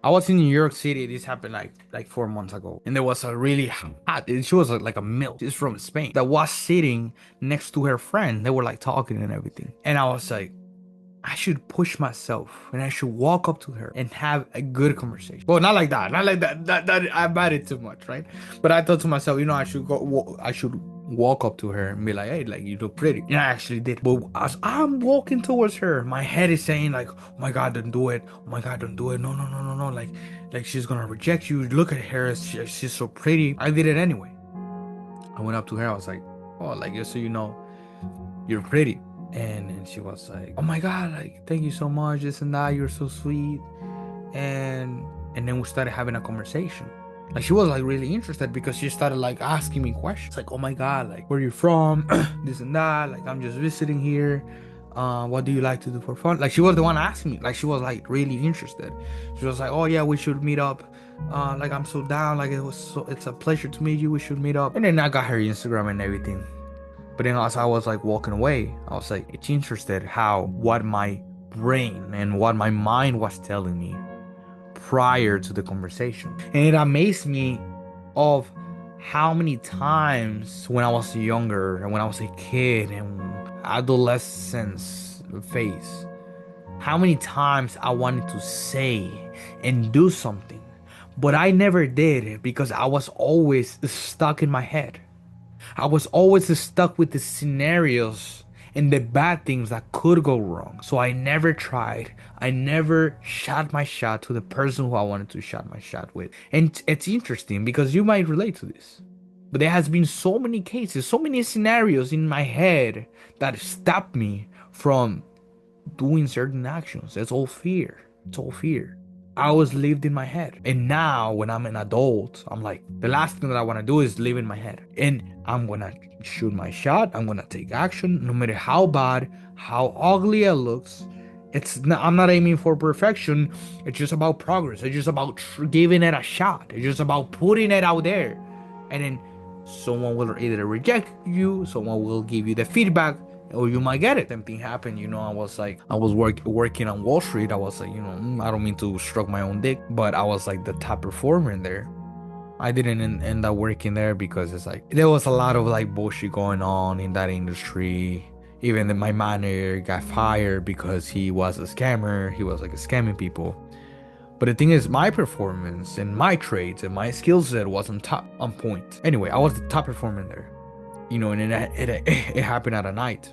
I was in New York City. This happened like 4 months ago, and there was a really hot. She was like a milk. She's from Spain. That was sitting next to her friend. They were like talking and everything, and I was like, I should push myself and I should walk up to her and have a good conversation. Well, not like that. Not like that. That I bad it too much, right? But I thought to myself, I should go. I should walk up to her and be like, "Hey, like you look pretty." And I actually did. But as I'm walking towards her, my head is saying like, "Oh my God, don't do it. Oh my God, don't do it. No, no, no, no, no. Like she's gonna reject you. Look at her. She's so pretty." I did it anyway. I went up to her. I was like, "Oh, like just so you know, you're pretty." And she was like, "Oh my God, like thank you so much, this and that, you're so sweet." And then we started having a conversation. Like she was like really interested because she started like asking me questions. Like, "Oh my God, like where are you from?" This and that. Like, "I'm just visiting here. What do you like to do for fun?" Like she was the one asking me. Like she was like really interested. She was like, "Oh yeah, we should meet up. Like I'm so down. Like it's a pleasure to meet you. We should meet up." And then I got her Instagram and everything. But then as I was like walking away, I was like, it's interesting how what my brain and what my mind was telling me prior to the conversation. And it amazed me of how many times when I was younger and when I was a kid and adolescence phase, how many times I wanted to say and do something, but I never did it because I was always stuck in my head. I was always stuck with the scenarios and the bad things that could go wrong. So I never tried. I never shot my shot to the person who I wanted to shot my shot with. And it's interesting because you might relate to this. But there has been so many cases, so many scenarios in my head that stopped me from doing certain actions. It's all fear. It's all fear. I always lived in my head. And now when I'm an adult, I'm like, the last thing that I want to do is live in my head. And I'm gonna shoot my shot. I'm gonna take action, no matter how bad, how ugly it looks. I'm not aiming for perfection. It's just about progress. It's just about giving it a shot. It's just about putting it out there. And then someone will either reject you, someone will give you the feedback, or you might get it. Same thing happened. I was like, I was working on Wall Street. I was like, I don't mean to stroke my own dick, but I was like the top performer in there. I didn't end up working there because it's like there was a lot of like bullshit going on in that industry. Even my manager got fired because he was a scammer. He was like scamming people. But the thing is, my performance and my traits and my skill set was on point. Anyway, I was the top performer there. And it happened at a night.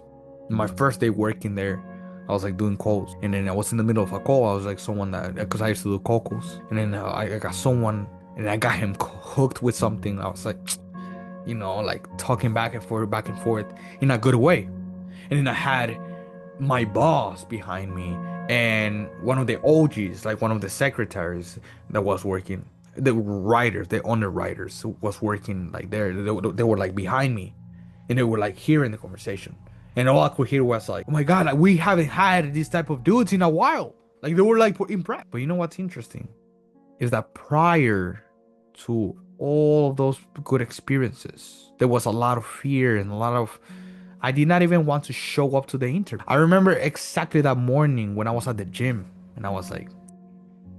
My first day working there, I was like doing calls, and then I was in the middle of a call. I was like someone that because I used to do call calls, and then I got someone, and I got him hooked with something. I was like, like talking back and forth in a good way. And then I had my boss behind me and one of the OGs, like one of the secretaries that was working, the writers, the underwriters was working like there. They were like behind me, and they were like hearing the conversation. And all I could hear was like, "Oh my God, like, we haven't had this type of dudes in a while." Like they were like impressed. But you know what's interesting is that prior to all of those good experiences, there was a lot of fear and a lot of. I did not even want to show up to the interview. I remember exactly that morning when I was at the gym and I was like,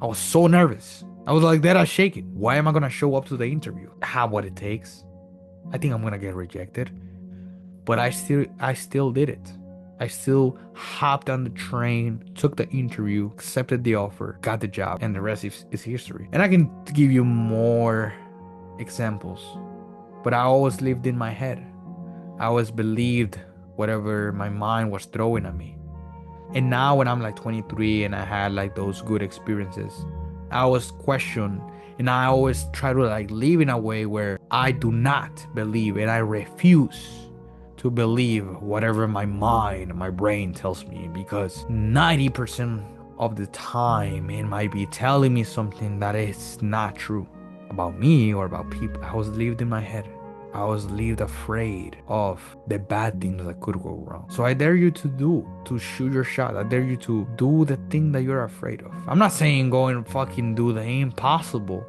I was so nervous. I was like, that I shaking. Why am I gonna show up to the interview? Have what it takes. I think I'm gonna get rejected. But I still did it. I still hopped on the train, took the interview, accepted the offer, got the job, and the rest is history. And I can give you more examples, but I always lived in my head. I always believed whatever my mind was throwing at me. And now when I'm like 23 and I had like those good experiences, I always question and I always try to like live in a way where I do not believe and I refuse to believe whatever my mind, my brain tells me because 90% of the time it might be telling me something that is not true about me or about people. I was lived in my head. I was lived afraid of the bad things that could go wrong. So I dare you to shoot your shot. I dare you to do the thing that you're afraid of. I'm not saying go and fucking do the impossible,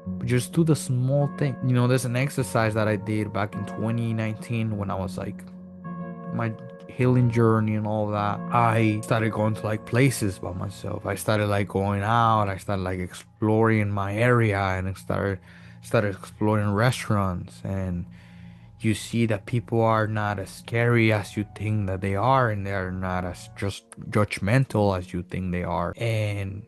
but just do the small thing. There's an exercise that I did back in 2019 when I was like, my healing journey and all that, I started going to like places by myself. I started like going out. I started like exploring my area, and started exploring restaurants. And you see that people are not as scary as you think that they are, and they're not as just judgmental as you think they are. And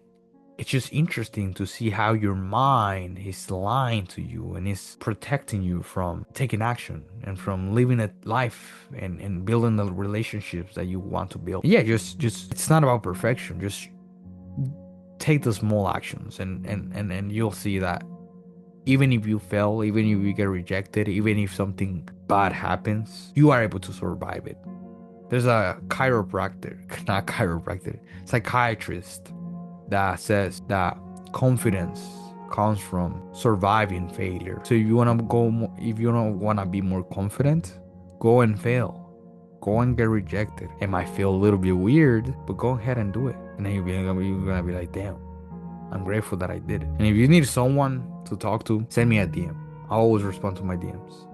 it's just interesting to see how your mind is lying to you and is protecting you from taking action and from living a life and building the relationships that you want to build. Yeah, just it's not about perfection. Just take the small actions, and you'll see that even if you fail, even if you get rejected, even if something bad happens, you are able to survive it. There's a chiropractor, not chiropractor, psychiatrist that says that confidence comes from surviving failure. So if you don't wanna be more confident, go and fail. Go and get rejected. It might feel a little bit weird, but go ahead and do it. And then you're gonna be like, damn, I'm grateful that I did it. And if you need someone to talk to, send me a DM. I always respond to my DMs.